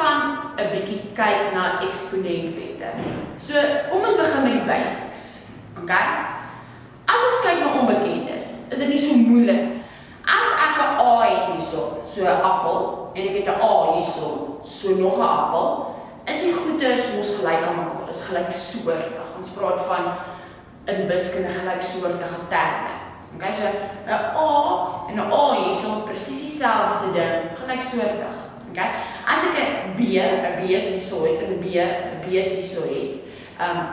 gaan 'n bietjie kyk na eksponentvette. So, kom ons begin met die basics. Okay? As ons kyk na onbekendes, is dit nie so moeilik. As ek 'n A het hierso, so 'n appel, en ek het 'n A hierso, so nog 'n appel, is die goeders mos gelyk aan mekaar, is gelyksoortig. Ons praat van in wiskunde gelyksoortige terme. Okay, so 'n A en 'n A hierso presies dieselfde ding, gelyksoortig. Okay? As ek 'n B is hierso het en 'n B is hierso het,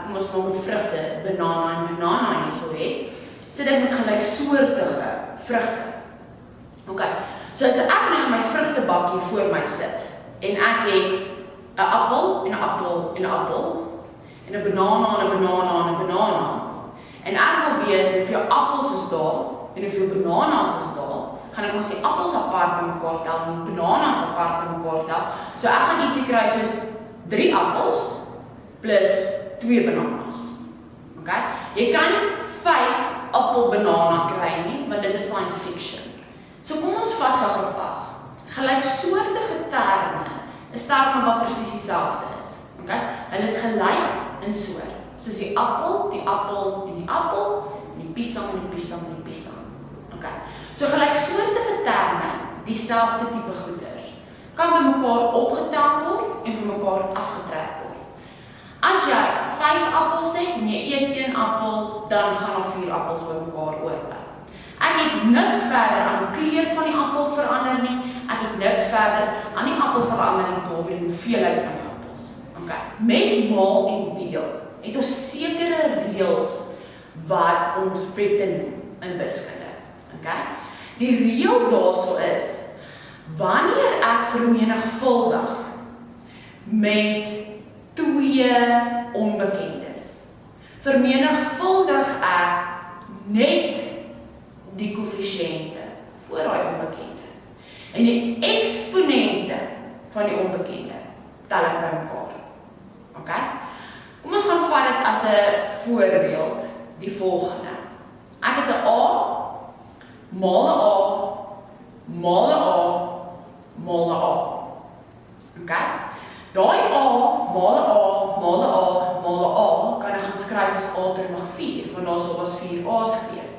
kom ons maak met vrugte, banana en banana hierso het, so dit met gelyksoortige vrugte. Okay, so as ek nou my vrugtebakkie voor my sit, en ek het 'n appel en 'n appel en 'n appel, en 'n banana en 'n banana en 'n banana, en ek wil weet hoeveel appels is daar, en hoeveel bananas is daar, gaan ek ons die appels apart bymekaar tel, en die bananas apart bymekaar tel, so ek gaan ietsie kry soos 3 appels, plus 2 bananas. Okay? Jy kan nie 5 appel banana kry nie, want dit is science fiction. So kom ons vat gou vas. Gelyksoortige terme is terme wat presies dieselfde is. Okay? Hulle is gelyk in soort. Soos die appel en die appel, en die piesang en die piesang en die piesang. Okay? So gelyksoortige terme, dieselfde tipe goeders, kan by mekaar opgetel word en van mekaar afgetrek word. As jy 5 appels het en jy eet 1 appel, dan gaan daar 4 appels by mekaar oorbly. Ek het niks verder aan die kleur van die appel verander nie, ek het niks verder aan die appel verander nie, behalwe die hoeveelheid van die appels. Okay. Met maal en deel het ons sekere reëls wat ons wette noem in wiskunde. Okay. Die reël daarso is, wanneer ek vermenigvuldig met 2 onbekendes, vermenigvuldig ek net die koëffisiënte voor daai onbekende. En die eksponente van die onbekende tel ek bymekaar. Okay? Kom ons gaan vat dit as 'n voorbeeld, die volgende. Ek het 'n A, maal 'n A, maal 'n A, maal 'n A. Okay? Daai A, maal 'n A, maal 'n A, maal 'n A, kan ek gaan skryf as A ter mag 4, want daar sou was 4 A's gewees.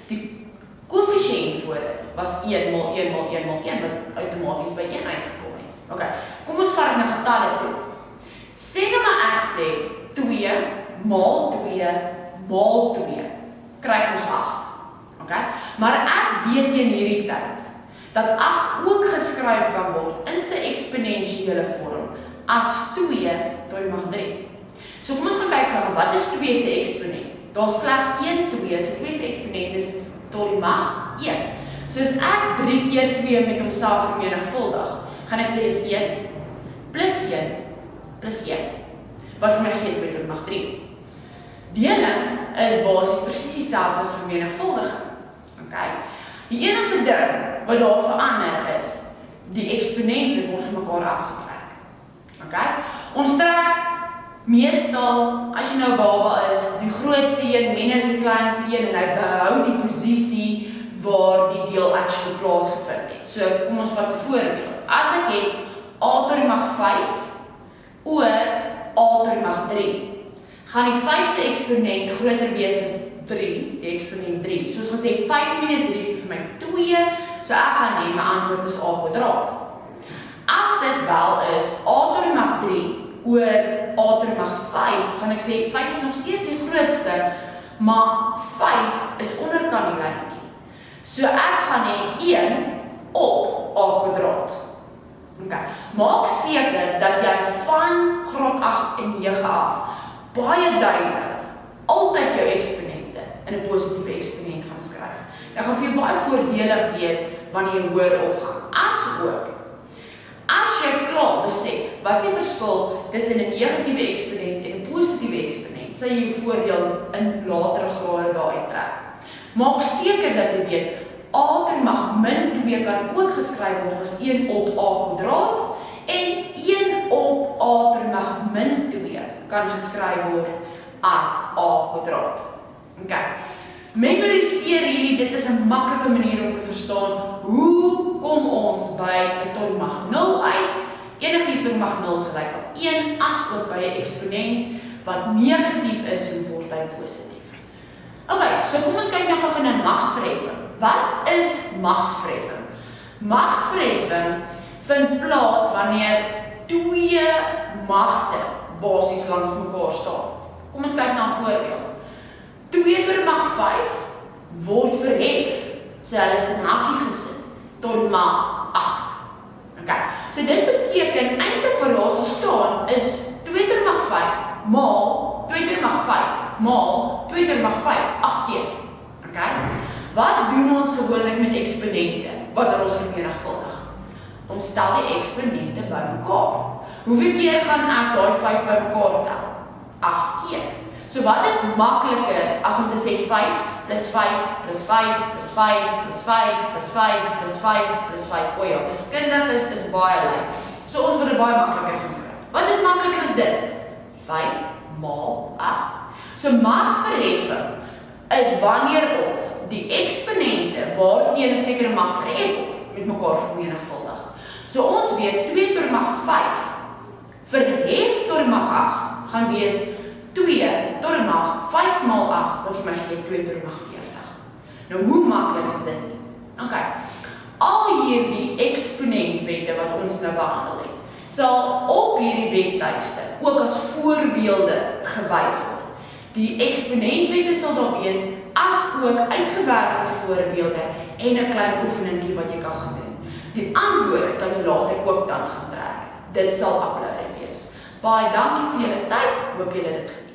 Die koëffisiënt voor dit was 1 maal 1 maal 1 maal 1, wat outomaties by 1 uitgekom het. Okay, kom ons vat na getalle toe. Sê nou maar ek sê 2 maal 2 maal 2, kry ons 8. Okay? Maar ek weet teen hierdie tyd dat 8 ook geskryf kan word in sy eksponensiële vorm as 2 tot die mag 3. So kom ons gaan kyk gou, wat is 2 se eksponent? Daar's slegs 1 2, so 2 se eksponent is tot die mag 1. So as ek 3 keer 2 met homself vermenigvuldig, gaan ek sê dis 1 plus 1 plus 1, wat vir my gee 2 tot die mag 3. Deling is basies presies dieselfde as vermenigvuldiging. Okay? Die enigste ding wat daar verander is, die eksponente word van mekaar afgetrek. Okay? Ons trek meestal, as jy nou baba is, die grootste een minus die kleinste een, en hy behou die posisie waar die deel actually plaasgevind het. So kom ons vat 'n voorbeeld. As ek het A tot die mag 5 oor A tot die mag 3, gaan die 5 se eksponent groter wees as 3, die eksponent 3. So ons gaan sê 5 minus 3 gee vir my 2, so ek gaan hê my antwoord is A kwadraat. As dit wel is A tot die mag 3 oor A tot die mag 5, gaan ek sê 5 is nog steeds die grootste, maar 5 is onderkant die lyntjie. So ek gaan hê 1 op A kwadraat. Okay. Maak seker dat jy van graad 8 en 9 af baie duidelik altyd jou eksponente in 'n positiewe eksponent gaan skryf. Dit gaan vir jou baie voordelig wees wanneer jy hoër opgaan. Asook, as jy klaar besef, wat is die verskil tussen 'n negatiewe eksponent en 'n positiewe eksponent, sal jy jou voordeel in latere grade daaruit trek. Maak seker dat jy weet, A tot die mag min 2 kan ook geskryf word as 1 op A kwadraat en 1 op A tot die mag min 2 kan geskryf word as A kwadraat. Okay. Memoriseer hierdie, dit is 'n maklike manier om te verstaan hoe kom ons by 'n tot die mag 0 uit. Enigiets wat mag 0 is gelyk aan 1, asook by 'n eksponent wat negatief is, hoe word hy positief. Ok, so kom ons kyk nou gou na magsverheffing. Wat is magsverheffing? Magsverheffing vind plaas wanneer 2 magte basies langs mekaar staan. Kom ons kyk na 'n voorbeeld. 2 tot mag 5 word verhef, so hulle is in hakkies gesit, tot mag 8. Okay. So dit beteken eintlik wat daar sal staan is 2 tot mag 5 maal 2 tot mag 5 maal 2 tot mag 5 8 keer. Okay? Wat doen ons gewoonlik met eksponente wanneer ons vermenigvuldig? Ons tel die eksponente bymekaar. Hoeveel keer gaan ek daai 5 bymekaar tel? 8 keer. So wat is makliker as om te sê 5 plus 5 plus 5 plus 5 plus 5 plus 5 plus 5 plus 5. O ja, wiskundig is baie lyk. So ons wil dit baie makliker gaan skryf. Wat is makliker as dit? 5 maal 8. So magsverheffing is wanneer ons die eksponente waarteen 'n sekere mag verhef word met mekaar vermenigvuldig. So ons weet 2 tot mag 5 verhef tot mag 8 gaan wees 2 tot mag 5 maal 8 wat vir my gee 2 tot mag 40. Nou hoe maklik is dit nie? Ok, al hierdie eksponentwette wat ons nou behandel het, sal op hierdie wettuiste ook as voorbeelde gewys word. Die eksponentwette sal daar wees as ook uitgewerkte voorbeelde en 'n klein oefeningkie wat jy kan gaan doen. Die antwoorde kan jy later ook dan gaan trek. Dit sal uploaded wees. Baie dankie vir julle tyd. Hoop julle het dit geniet.